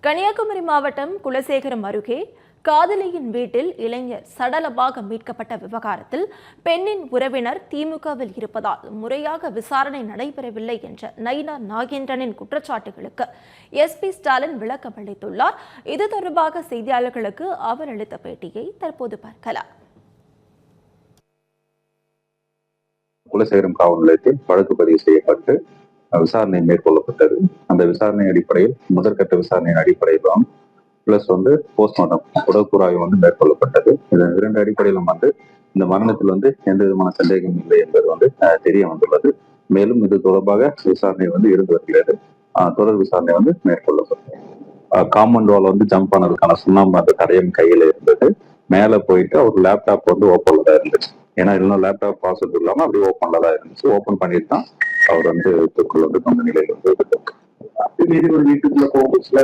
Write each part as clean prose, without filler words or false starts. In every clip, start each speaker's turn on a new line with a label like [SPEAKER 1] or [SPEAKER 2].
[SPEAKER 1] கன்னியாகுமரி மாவட்டம் குலசேகரம் அருகே காதலியின் வீட்டில் இளைஞர் சடலமாக மீட்கப்பட்ட விவகாரத்தில் பெண்ணின் உறவினர் திமுகவில் இருப்பதால் முறையாக விசாரணை நடைபெறவில்லை என்ற நயினார் நாகேந்திரனின் குற்றச்சாட்டுகளுக்கு எஸ்பி ஸ்டாலின் விளக்கம் அளித்துள்ளார். இது தொடர்பாக செய்தியாளர்களுக்கு அவர் அளித்த பேட்டியை தற்போது பார்க்கலாம்.
[SPEAKER 2] குலசேகரம் காவல் நிலையத்தில் வழக்கு பதிவு செய்யப்பட்டு விசாரணை மேற்கொள்ளப்பட்டது. அந்த விசாரணை அடிப்படையில் முதற்கட்ட விசாரணையின் அடிப்படையிலும் பிளஸ் போஸ்ட்மார்ட்டம் உடற்கூறாய்வு மேற்கொள்ளப்பட்டது. இதன் இரண்டு அடிப்படையிலும் இந்த மரணத்தில் எந்த விதமான சந்தேகம் இல்லை என்பது தெரிய வந்துள்ளது. மேலும் இது தொடர்பாக விசாரணை இருந்து வருகிறது. தொடர் விசாரணை மேற்கொள்ளப்பட்டது. காம்பவுண்ட் வால் ஜம்ப் பண்ணதுக்கான சுண்ணாம்பு அந்த தடயம் கையில இருந்தது. மேல போயிட்டு அவர் லேப்டாப் ஓப்பன்ல தான் இருந்துச்சு. ஏன்னா இல்லைன்னா லேப்டாப் பாஸ்வேர்ட் இல்லாம அப்படியே ஓப்பன்ல தான் இருந்துச்சு. ஓப்பன் பண்ணிட்டு தான் அவர் தூக்குள்ள அந்த நிலையில் வீட்டுக்குள்ள போகுச்சுல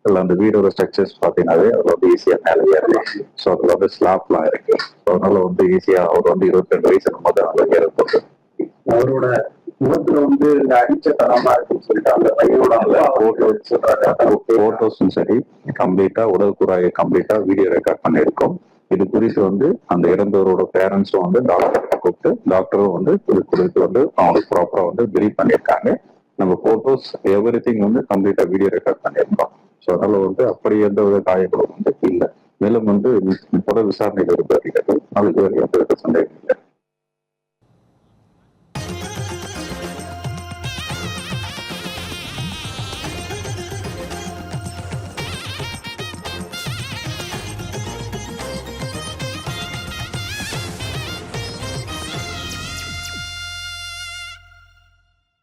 [SPEAKER 2] அந்த வீடோட ஸ்ட்ரக்சர்ஸ் பாத்தீங்கன்னாவே அவர் ஈஸியா மேலே ஏறலாம். ஸோ அதுல ஸ்லாப்லாம் இருக்கு. அதனால ஈஸியா அவர் 22 வயசு இருக்கும்போது நல்லா ஏறப்போகுது. அவரோட முகத்துல அடிச்ச தரமா இருக்குன்னு சொல்லிட்டு அந்த பையனோட போட்டோஸும் சரி கம்ப்ளீட்டா உடற்கூறாயை கம்ப்ளீட்டா வீடியோ ரெக்கார்ட் பண்ணியிருக்கோம். இது குறித்து அந்த இறந்தவரோட பேரண்ட்ஸும் டாக்டர் கூப்பிட்டு டாக்டரும் இது குறித்து அவங்களுக்கு ப்ராப்பரா பிரீஃப் பண்ணியிருக்காங்க. நம்ம போட்டோஸ் எவ்ரி திங் கம்ப்ளீட்டா வீடியோ ரெக்கார்ட் பண்ணியிருக்கோம். ஸோ அதனால அப்படி எந்த ஒரு காயங்களும் இல்லை. மேலும் தொடர் விசாரணையில் இருந்து வருகிறது. அதுக்கு எந்த சந்தேகம் இல்லை.